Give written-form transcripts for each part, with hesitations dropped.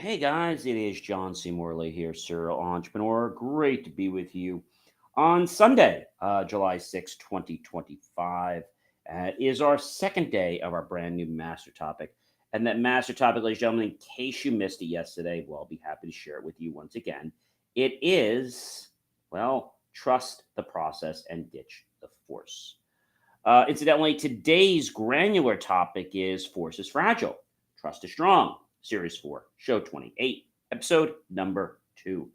Hey guys, it is John C. Morley here, serial entrepreneur. Great to be with you on Sunday, July 6th, 2025. It is our second day of our brand new master topic. And that master topic, ladies and gentlemen, in case you missed it yesterday, well, I'll be happy to share it with you once again. It is, well, trust the process and ditch the force. Incidentally, today's granular topic is Force is Fragile, Trust is Strong, Series 4, Show 28, Episode number 2.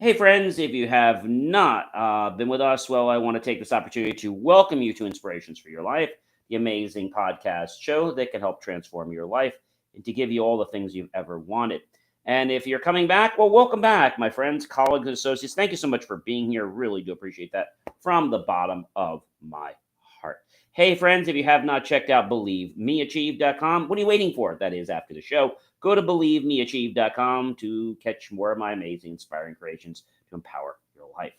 Hey, friends, if you have not been with us, well, I want to take this opportunity to welcome you to Inspirations for Your Life, the amazing podcast show that can help transform your life and to give you all the things you've ever wanted. And if you're coming back, well, welcome back, my friends, colleagues, and associates. Thank you so much for being here. Really do appreciate that from the bottom of my heart. Hey, friends, if you have not checked out BelieveMeAchieve.com, what are you waiting for? That is after the show. Go to BelieveMeAchieve.com to catch more of my amazing, inspiring creations to empower your life.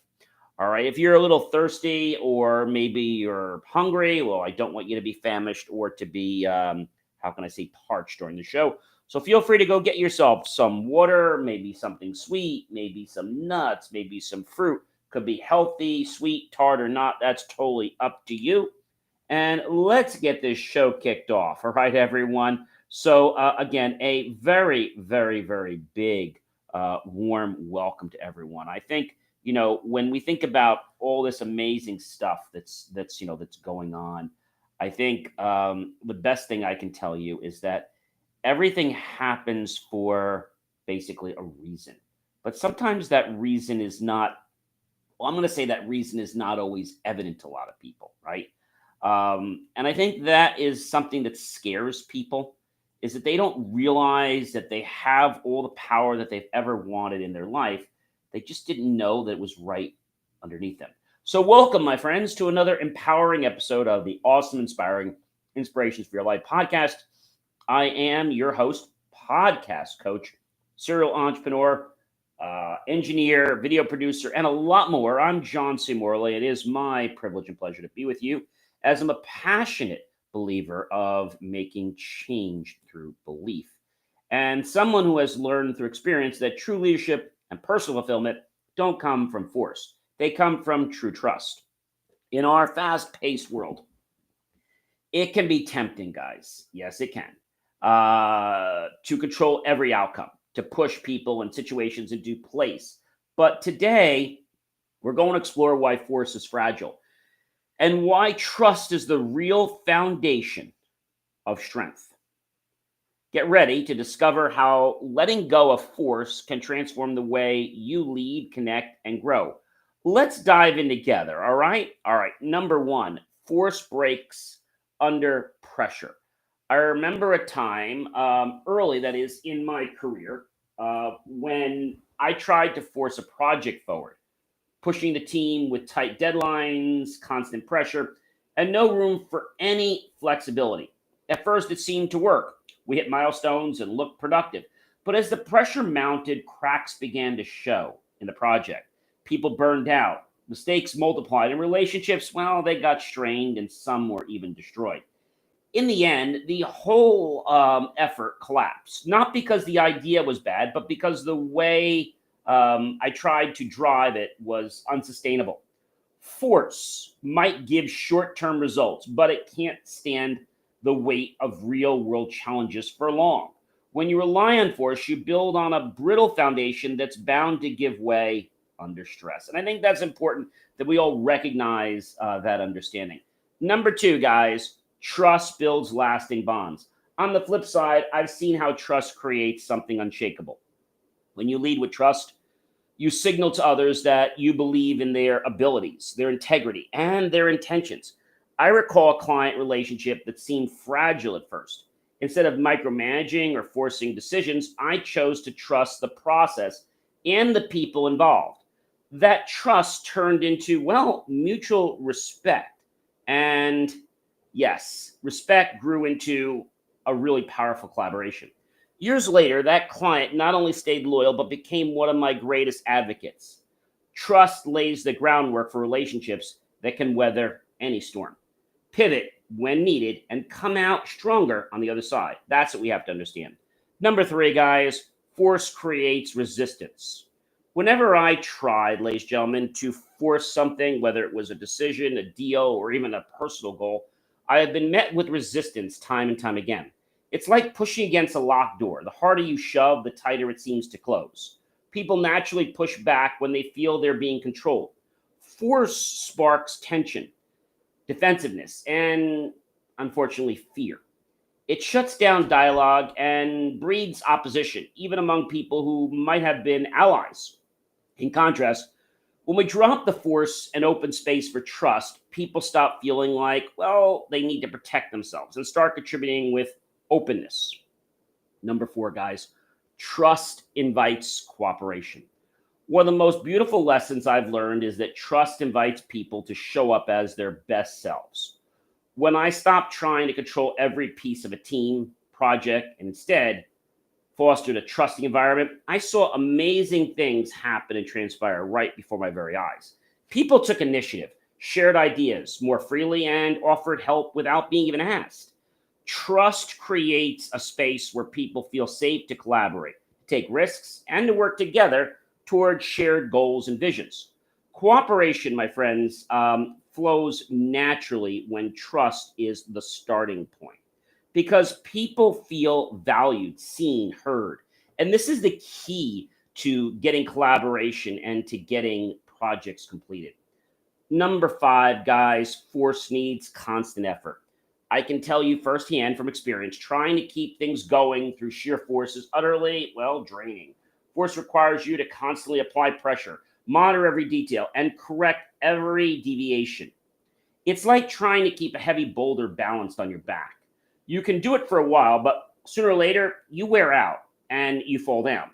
All right, if you're a little thirsty or maybe you're hungry, well, I don't want you to be famished or to be, parched during the show. So feel free to go get yourself some water, maybe something sweet, maybe some nuts, maybe some fruit. Could be healthy, sweet, tart, or not. That's totally up to you. And let's get this show kicked off. All right, everyone. So, again, a very, very, very big, warm welcome to everyone. I think, when we think about all this amazing stuff that's going on, I think the best thing I can tell you is that everything happens for basically a reason. But sometimes that reason is not, well, I'm going to say that reason is not always evident to a lot of people, right? And I think that is something that scares people is that they don't realize that they have all the power that they've ever wanted in their life. They just didn't know that it was right underneath them. So welcome, my friends, to another empowering episode of the awesome, inspiring Inspirations for Your Life podcast. I am your host, podcast coach, serial entrepreneur, engineer, video producer, and a lot more. I'm John C. Morley. It is my privilege and pleasure to be with you as I'm a passionate believer of making change through belief and someone who has learned through experience that true leadership and personal fulfillment don't come from force. They come from true trust. In our fast-paced world, it can be tempting, guys. Yes, it can. To control every outcome, to push people and situations into place. But today, we're going to explore why force is fragile and why trust is the real foundation of strength. Get ready to discover how letting go of force can transform the way you lead, connect, and grow. Let's dive in together, all right? All right, number one, force breaks under pressure. I remember a time early, that is in my career, when I tried to force a project forward, pushing the team with tight deadlines, constant pressure, and no room for any flexibility. At first, it seemed to work. We hit milestones and looked productive. But as the pressure mounted, cracks began to show in the project. People burned out, mistakes multiplied, and relationships, well, they got strained and some were even destroyed. In the end, the whole effort collapsed, not because the idea was bad, but because the way I tried to drive it was unsustainable. Force might give short term results, but it can't stand the weight of real world challenges for long. When you rely on force, you build on a brittle foundation that's bound to give way under stress. And I think that's important that we all recognize that understanding. Number two, guys, trust builds lasting bonds. On the flip side, I've seen how trust creates something unshakable. When you lead with trust, you signal to others that you believe in their abilities, their integrity, and their intentions. I recall a client relationship that seemed fragile at first. Instead of micromanaging or forcing decisions, I chose to trust the process and the people involved. That trust turned into, well, mutual respect. And yes, respect grew into a really powerful collaboration. Years later, that client not only stayed loyal, but became one of my greatest advocates. Trust lays the groundwork for relationships that can weather any storm, pivot when needed, and come out stronger on the other side. That's what we have to understand. Number three, guys, Force creates resistance. Whenever I tried, ladies and gentlemen, to force something, whether it was a decision, a deal, or even a personal goal, I have been met with resistance time and time again. It's like pushing against a locked door. The harder you shove, the tighter it seems to close. People naturally push back when they feel they're being controlled. Force sparks tension, defensiveness, and unfortunately, fear. It shuts down dialogue and breeds opposition, even among people who might have been allies. In contrast, when we drop the force and open space for trust, people stop feeling like, well, they need to protect themselves and start contributing with openness. Number four, guys, trust invites cooperation. One of the most beautiful lessons I've learned is that trust invites people to show up as their best selves. When I stopped trying to control every piece of a team project and instead fostered a trusting environment, I saw amazing things happen and transpire right before my very eyes. People took initiative, shared ideas more freely, and offered help without being even asked. Trust creates a space where people feel safe to collaborate, take risks, and to work together towards shared goals and visions. Cooperation, my friends, flows naturally when trust is the starting point because people feel valued, seen, heard. And this is the key to getting collaboration and to getting projects completed. Number five, guys, force needs constant effort. I can tell you firsthand from experience, trying to keep things going through sheer force is utterly, well, draining. Force requires you to constantly apply pressure, monitor every detail, and correct every deviation. It's like trying to keep a heavy boulder balanced on your back. You can do it for a while, but sooner or later, you wear out and you fall down.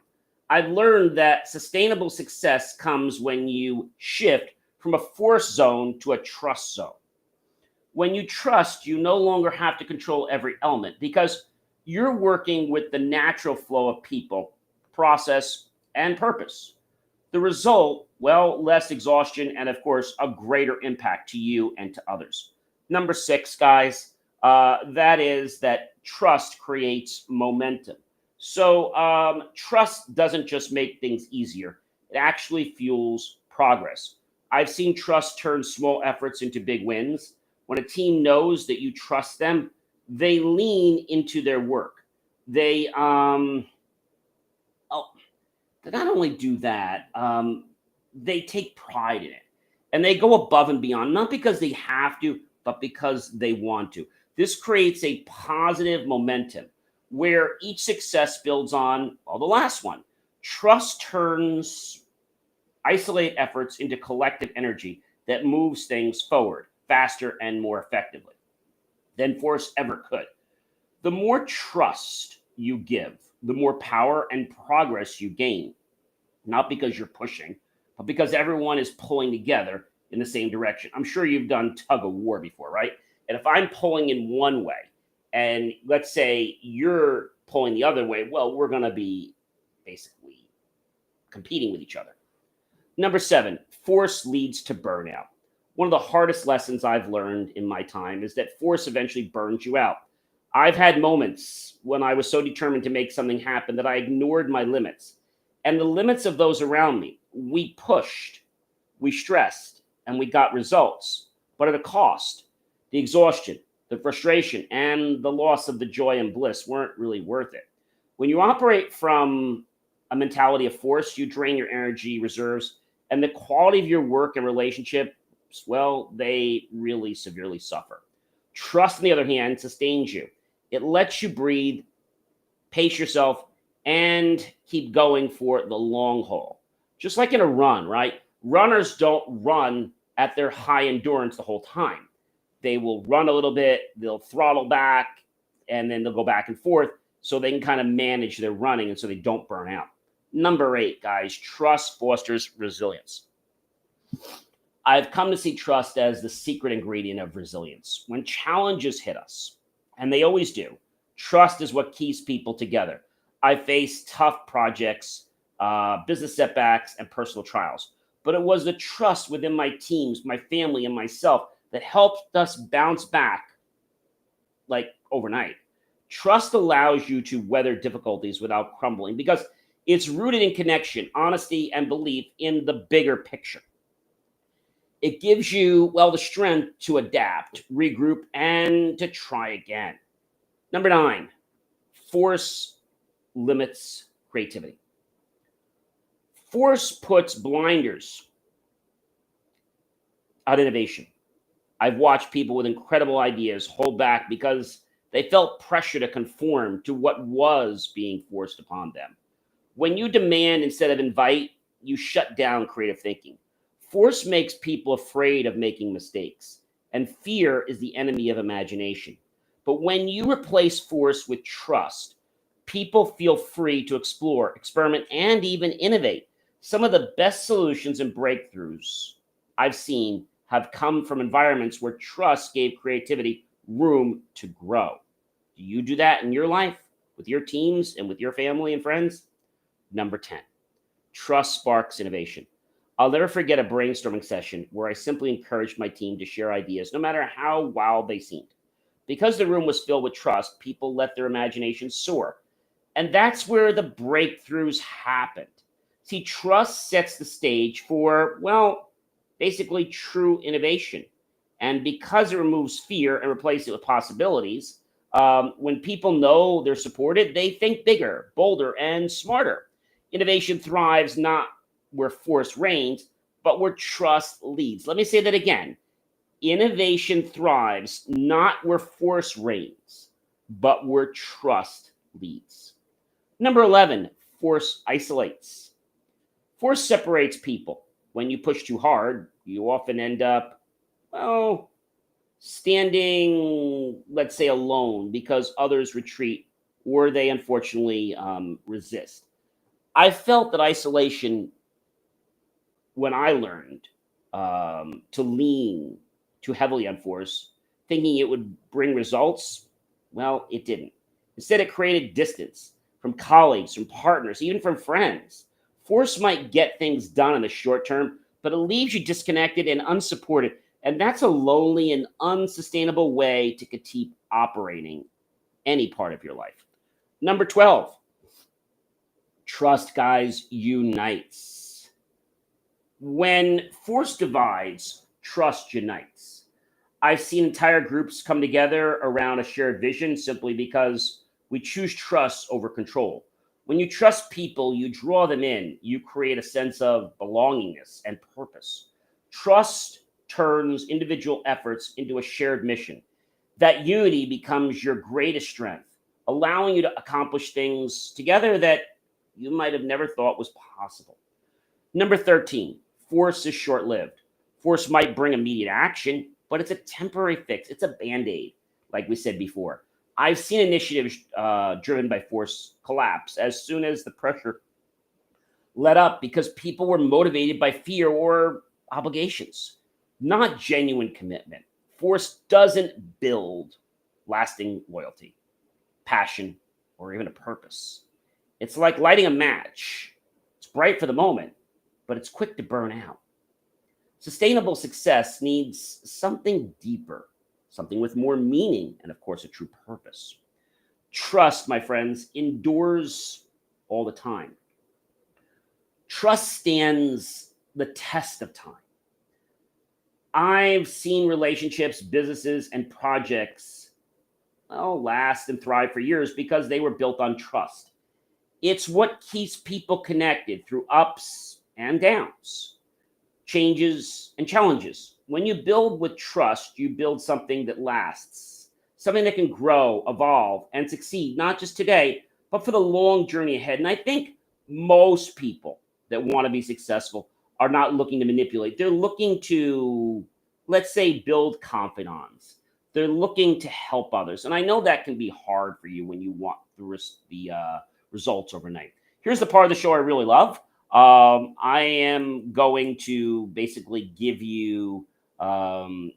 I've learned that sustainable success comes when you shift from a force zone to a trust zone. When you trust, you no longer have to control every element because you're working with the natural flow of people, process, and purpose. The result, well, less exhaustion and, of course, a greater impact to you and to others. Number six, guys, that is that trust creates momentum. So, trust doesn't just make things easier, it actually fuels progress. I've seen trust turn small efforts into big wins. When a team knows that you trust them, they lean into their work. They, oh, they not only do that, they take pride in it and they go above and beyond, not because they have to, but because they want to. This creates a positive momentum where each success builds on, well, the last one. Trust turns isolated efforts into collective energy that moves things forward faster and more effectively than force ever could. The more trust you give, the more power and progress you gain, not because you're pushing, but because everyone is pulling together in the same direction. I'm sure you've done tug of war before, right? And if I'm pulling in one way, and let's say you're pulling the other way, well, we're going to be basically competing with each other. Number seven, force leads to burnout. One of the hardest lessons I've learned in my time is that force eventually burns you out. I've had moments when I was so determined to make something happen that I ignored my limits and the limits of those around me. We pushed, we stressed, and we got results, but at a cost. The exhaustion, the frustration, and the loss of the joy and bliss weren't really worth it. When you operate from a mentality of force, you drain your energy reserves, and the quality of your work and relationships, well, they really severely suffer. Trust, on the other hand, sustains you. It lets you breathe, pace yourself, and keep going for the long haul. Just like in a run, right? Runners don't run at their high endurance the whole time. They will run a little bit, they'll throttle back, and then they'll go back and forth so they can kind of manage their running and so they don't burn out. Number eight, guys, trust fosters resilience. I've come to see trust as the secret ingredient of resilience. When challenges hit us, and they always do, trust is what keeps people together. I faced tough projects, business setbacks, and personal trials, but it was the trust within my teams, my family, and myself that helped us bounce back like overnight. Trust allows you to weather difficulties without crumbling because It's rooted in connection, honesty, and belief in the bigger picture. It gives you, well, the strength to adapt, regroup, and to try again. Number 9, force limits creativity. Force puts blinders on innovation. I've watched people with incredible ideas hold back because they felt pressure to conform to what was being forced upon them. When you demand instead of invite, you shut down creative thinking. Force makes people afraid of making mistakes, and fear is the enemy of imagination. But when you replace force with trust, people feel free to explore, experiment, and even innovate. Some of the best solutions and breakthroughs I've seen have come from environments where trust gave creativity room to grow. Do you do that in your life, with your teams, and with your family and friends? Number 10, trust sparks innovation. I'll never forget a brainstorming session where I simply encouraged my team to share ideas, no matter how wild they seemed. Because the room was filled with trust, people let their imaginations soar. And that's where the breakthroughs happened. See, trust sets the stage for, well, basically true innovation. And because it removes fear and replaces it with possibilities, when people know they're supported, they think bigger, bolder, and smarter. Innovation thrives not where force reigns, but where trust leads. Let me say that again. Innovation thrives not where force reigns, but where trust leads. Number 11, force isolates. Force separates people. When you push too hard, you often end up, well, standing, let's say, alone because others retreat or they unfortunately resist. I felt that isolation, when I learned to lean too heavily on force, thinking it would bring results, well, it didn't. Instead, it created distance from colleagues, from partners, even from friends. Force might get things done in the short term, but it leaves you disconnected and unsupported. And that's a lonely and unsustainable way to keep operating any part of your life. Number 12, trust, guys, unites. When force divides, trust unites. I've seen entire groups come together around a shared vision simply because we choose trust over control. When you trust people, you draw them in, you create a sense of belongingness and purpose. Trust turns individual efforts into a shared mission. That unity becomes your greatest strength, allowing you to accomplish things together that you might have never thought was possible. Number 13, force is short lived. Force might bring immediate action, but it's a temporary fix. It's a band aid, like we said before. I've seen initiatives driven by force collapse as soon as the pressure let up because people were motivated by fear or obligations, not genuine commitment. Force doesn't build lasting loyalty, passion, or even a purpose. It's like lighting a match. It's bright for the moment, but it's quick to burn out. Sustainable success needs something deeper, something with more meaning, and of course, a true purpose. Trust, my friends, endures all the time. Trust stands the test of time. I've seen relationships, businesses, and projects, well, last and thrive for years because they were built on trust. It's what keeps people connected through ups and downs, changes and challenges. When you build with trust, you build something that lasts, something that can grow, evolve, and succeed, not just today, but for the long journey ahead. And I think most people that want to be successful are not looking to manipulate. They're looking to, let's say, build confidants. They're looking to help others. And I know that can be hard for you when you want the results overnight. Here's the part of the show I really love. I am going to basically give you a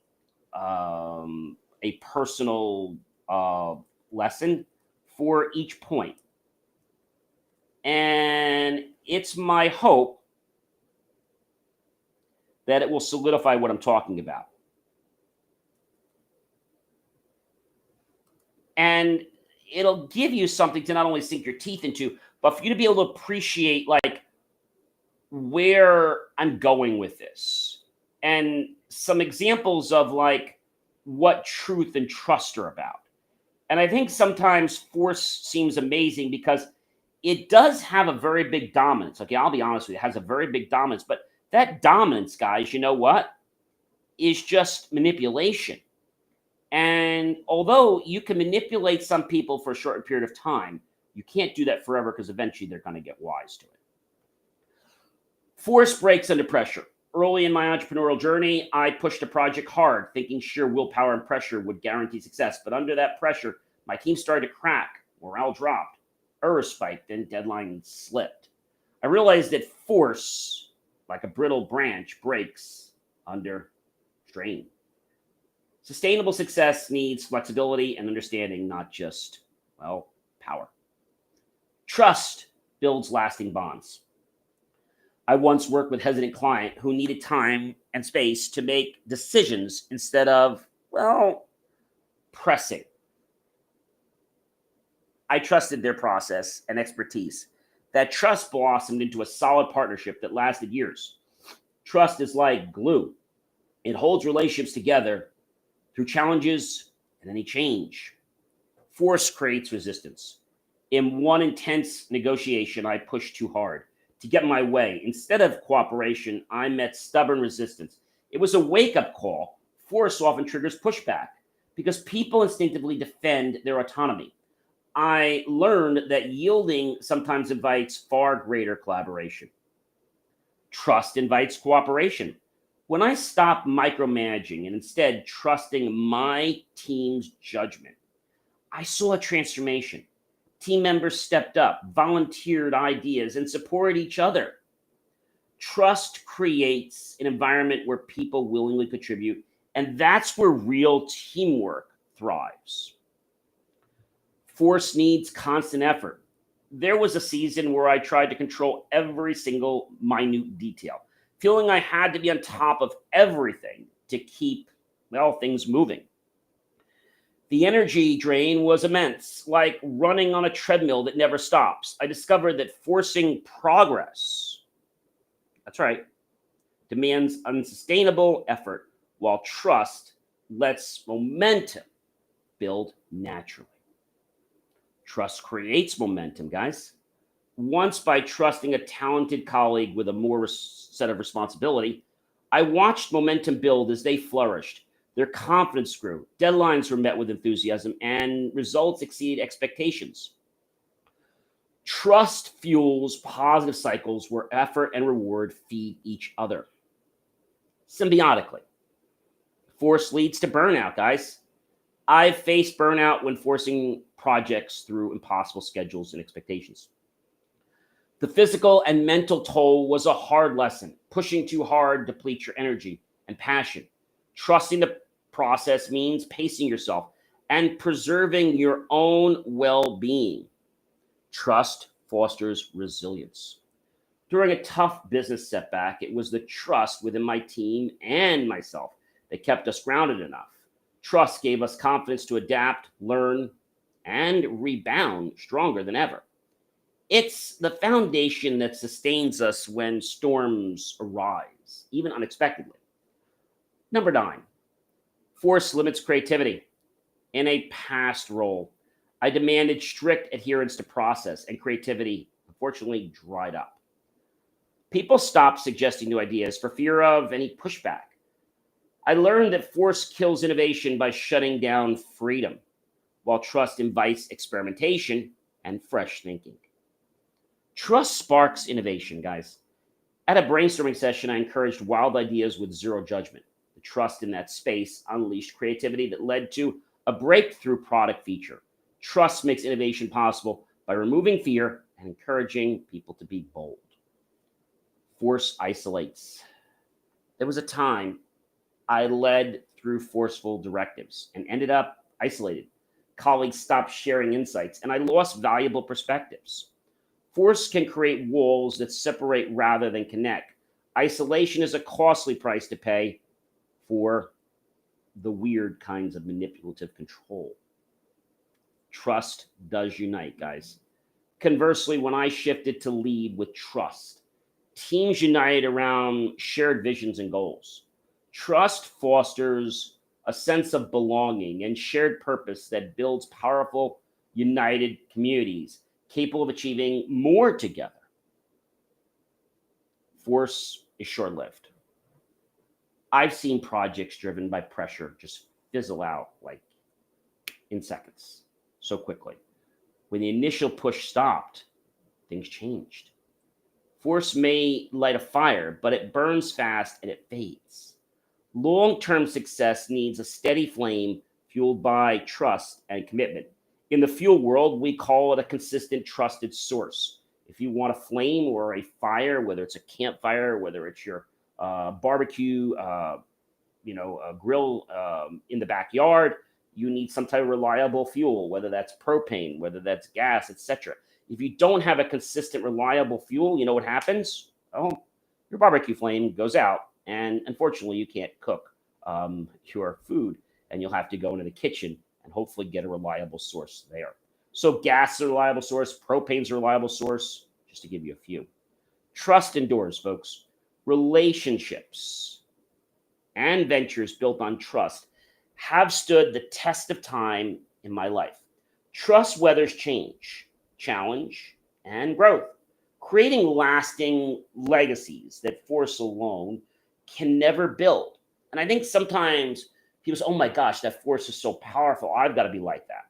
personal lesson for each point. And it's my hope that it will solidify what I'm talking about. And it'll give you something to not only sink your teeth into, but for you to be able to appreciate like where I'm going with this and some examples of like what truth and trust are about. And I think sometimes force seems amazing because it does have a very big dominance. Okay, I'll be honest with you, it has a very big dominance, but that dominance, guys, you know what? Is just manipulation. And although you can manipulate some people for a short period of time, you can't do that forever because eventually they're going to get wise to it. Force breaks under pressure. Early in my entrepreneurial journey, I pushed a project hard, thinking sheer willpower and pressure would guarantee success. But under that pressure, my team started to crack, morale dropped, errors spiked, and deadlines slipped. I realized that force, like a brittle branch, breaks under strain. Sustainable success needs flexibility and understanding, not just, well, power. Trust builds lasting bonds. I once worked with a hesitant client who needed time and space to make decisions instead of, well, pressing. I trusted their process and expertise. That trust blossomed into a solid partnership that lasted years. Trust is like glue. It holds relationships together through challenges and any change. Force creates resistance. In one intense negotiation, I pushed too hard to get my way. Instead of cooperation, I met stubborn resistance. It was a wake-up call. Force often triggers pushback because people instinctively defend their autonomy. I learned that yielding sometimes invites far greater collaboration. Trust invites cooperation. When I stopped micromanaging and instead trusting my team's judgment, I saw a transformation. Team members stepped up, volunteered ideas, and supported each other. Trust creates an environment where people willingly contribute, and that's where real teamwork thrives. Force needs constant effort. There was a season where I tried to control every single minute detail, feeling I had to be on top of everything to keep, well, things moving. The energy drain was immense, like running on a treadmill that never stops. I discovered that forcing progress, that's right, demands unsustainable effort, while trust lets momentum build naturally. Trust creates momentum, guys. Once, by trusting a talented colleague with a more set of responsibility, I watched momentum build as they flourished. Their confidence grew, deadlines were met with enthusiasm, and results exceeded expectations. Trust fuels positive cycles where effort and reward feed each other symbiotically. Force leads to burnout, guys. I've faced burnout when forcing projects through impossible schedules and expectations. The physical and mental toll was a hard lesson. Pushing too hard depletes your energy and passion. Trusting the process means pacing yourself and preserving your own well-being. Trust fosters resilience. During a tough business setback, it was the trust within my team and myself that kept us grounded enough. Trust gave us confidence to adapt, learn, and rebound stronger than ever. It's the foundation that sustains us when storms arise, even unexpectedly. Number 9, force limits creativity. In a past role, I demanded strict adherence to process, and creativity unfortunately dried up. People stopped suggesting new ideas for fear of any pushback. I learned that force kills innovation by shutting down freedom, while trust invites experimentation and fresh thinking. Trust sparks innovation, guys. At a brainstorming session, I encouraged wild ideas with zero judgment. The trust in that space unleashed creativity that led to a breakthrough product feature. Trust makes innovation possible by removing fear and encouraging people to be bold. Force isolates. There was a time I led through forceful directives and ended up isolated. Colleagues stopped sharing insights, and I lost valuable perspectives. Force can create walls that separate rather than connect. Isolation is a costly price to pay for the weird kinds of manipulative control. Trust does unite, guys. Conversely, when I shifted to lead with trust, teams unite around shared visions and goals. Trust fosters a sense of belonging and shared purpose that builds powerful, united communities capable of achieving more together. Force is short lived. I've seen projects driven by pressure just fizzle out like in seconds, so quickly. When the initial push stopped, things changed. Force may light a fire, but it burns fast and it fades. Long term success needs a steady flame fueled by trust and commitment. In the fuel world, we call it a consistent, trusted source. If you want a flame or a fire, whether it's a campfire, whether it's your barbecue, a grill in the backyard, you need some type of reliable fuel, whether that's propane, whether that's gas, etc. If you don't have a consistent, reliable fuel, you know what happens? Oh, your barbecue flame goes out, and unfortunately, you can't cook your food, and you'll have to go into the kitchen and hopefully get a reliable source there. So, gas is a reliable source, propane's a reliable source, just to give you a few. Trust endures, folks. Relationships and ventures built on trust have stood the test of time in my life. Trust weathers change, challenge, and growth, creating lasting legacies that force alone can never build. And I think sometimes people say, oh my gosh, that force is so powerful. I've got to be like that.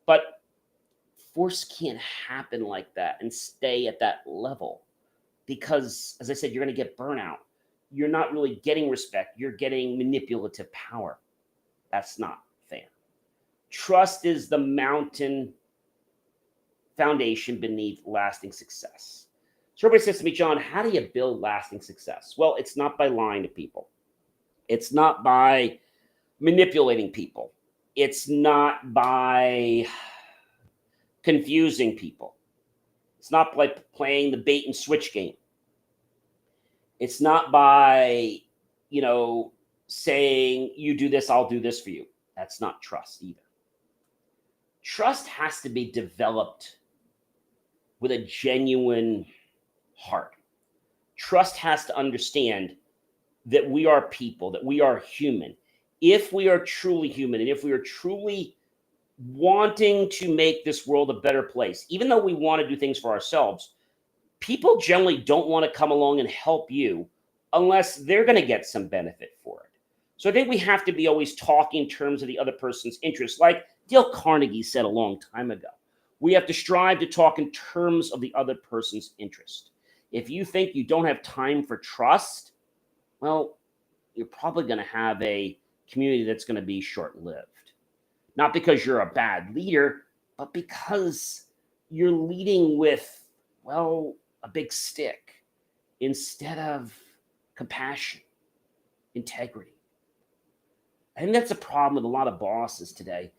But force can't happen like that and stay at that level because, as I said, you're going to get burnout. You're not really getting respect. You're getting manipulative power. That's not fair. Trust is the mountain foundation beneath lasting success. So everybody says to me, John, how do you build lasting success? Well, it's not by lying to people. It's not by manipulating people. It's not by confusing people. It's not by playing the bait and switch game. It's not by, saying you do this, I'll do this for you. That's not trust either. Trust has to be developed with a genuine heart. Trust has to understand that we are people, that we are human. If we are truly human and if we are truly wanting to make this world a better place, even though we want to do things for ourselves, people generally don't want to come along and help you unless they're going to get some benefit for it. So I think we have to be always talking in terms of the other person's interests. Like Dale Carnegie said a long time ago, we have to strive to talk in terms of the other person's interest. If you think you don't have time for trust, well, you're probably going to have a community that's going to be short-lived. Not because you're a bad leader, but because you're leading with, a big stick instead of compassion, integrity. I think that's a problem with a lot of bosses today.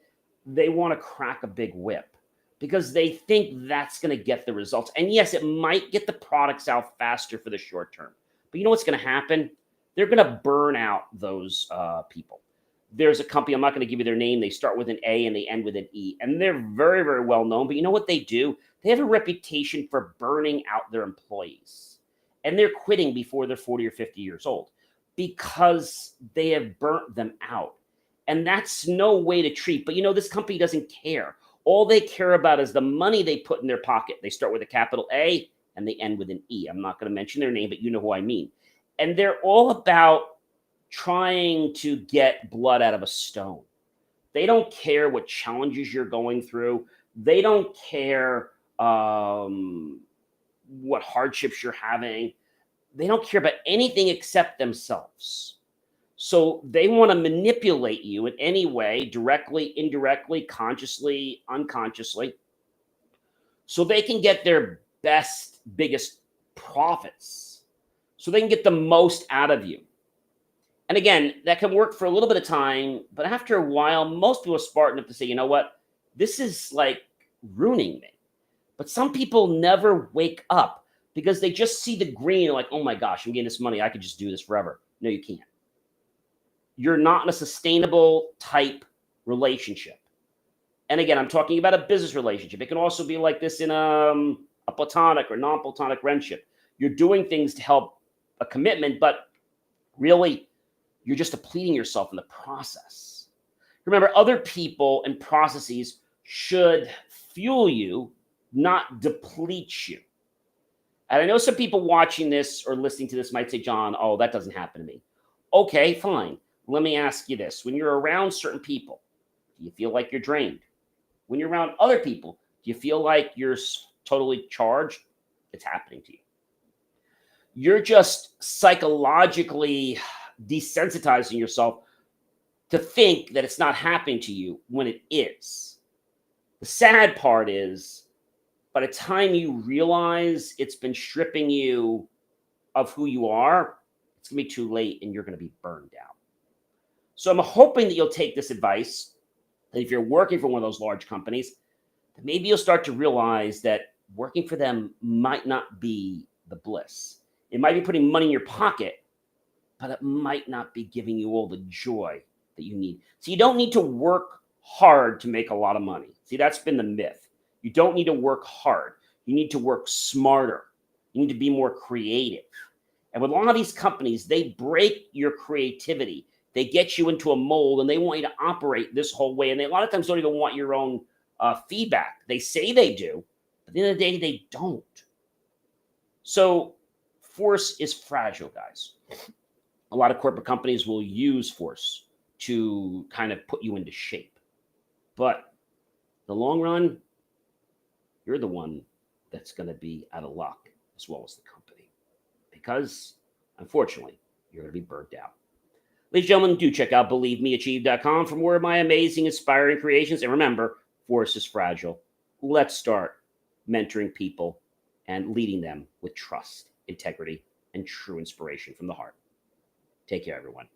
They want to crack a big whip because they think that's going to get the results. And yes, it might get the products out faster for the short term. But you know what's going to happen? They're going to burn out those people. There's a company, I'm not going to give you their name. They start with an A and they end with an E. And they're very, very well known. But you know what they do? They have a reputation for burning out their employees. And they're quitting before they're 40 or 50 years old because they have burnt them out. And that's no way to treat. But this company doesn't care. All they care about is the money they put in their pocket. They start with a capital A and they end with an E. I'm not going to mention their name, but you know who I mean. And they're all about trying to get blood out of a stone. They don't care what challenges you're going through. They don't care what hardships you're having. They don't care about anything except themselves. So they want to manipulate you in any way, directly, indirectly, consciously, unconsciously, so they can get their best, biggest profits, so they can get the most out of you. And again, that can work for a little bit of time, but after a while, most people are smart enough to say, you know what, this is like ruining me. But some people never wake up because they just see the green, like, oh my gosh, I'm getting this money. I could just do this forever. No, you can't. You're not in a sustainable type relationship. And again, I'm talking about a business relationship. It can also be like this in a platonic or non-platonic friendship. You're doing things to help a commitment, but really you're just depleting yourself in the process. Remember, other people and processes should fuel you, not deplete you. And I know some people watching this or listening to this might say, John, oh, that doesn't happen to me. Okay, fine. Let me ask you this. When you're around certain people, do you feel like you're drained? When you're around other people, do you feel like you're totally charged? It's happening to you. You're just psychologically desensitizing yourself to think that it's not happening to you when it is. The sad part is, by the time you realize it's been stripping you of who you are, it's going to be too late and you're going to be burned out. So I'm hoping that you'll take this advice, that if you're working for one of those large companies, that maybe you'll start to realize that working for them might not be the bliss. It might be putting money in your pocket, but it might not be giving you all the joy that you need. So you don't need to work hard to make a lot of money. See, that's been the myth. You don't need to work hard. You need to work smarter. You need to be more creative. And with a lot of these companies, they break your creativity. They get you into a mold and they want you to operate this whole way. And they a lot of times don't even want your own feedback. They say they do, but at the end of the day, they don't. So force is fragile, guys. A lot of corporate companies will use force to kind of put you into shape. But in the long run, you're the one that's going to be out of luck as well as the company. Because, unfortunately, you're going to be burnt out. Ladies and gentlemen, do check out BelieveMeAchieve.com for more of my amazing, inspiring creations. And remember, force is fragile. Let's start mentoring people and leading them with trust, integrity, and true inspiration from the heart. Take care, everyone.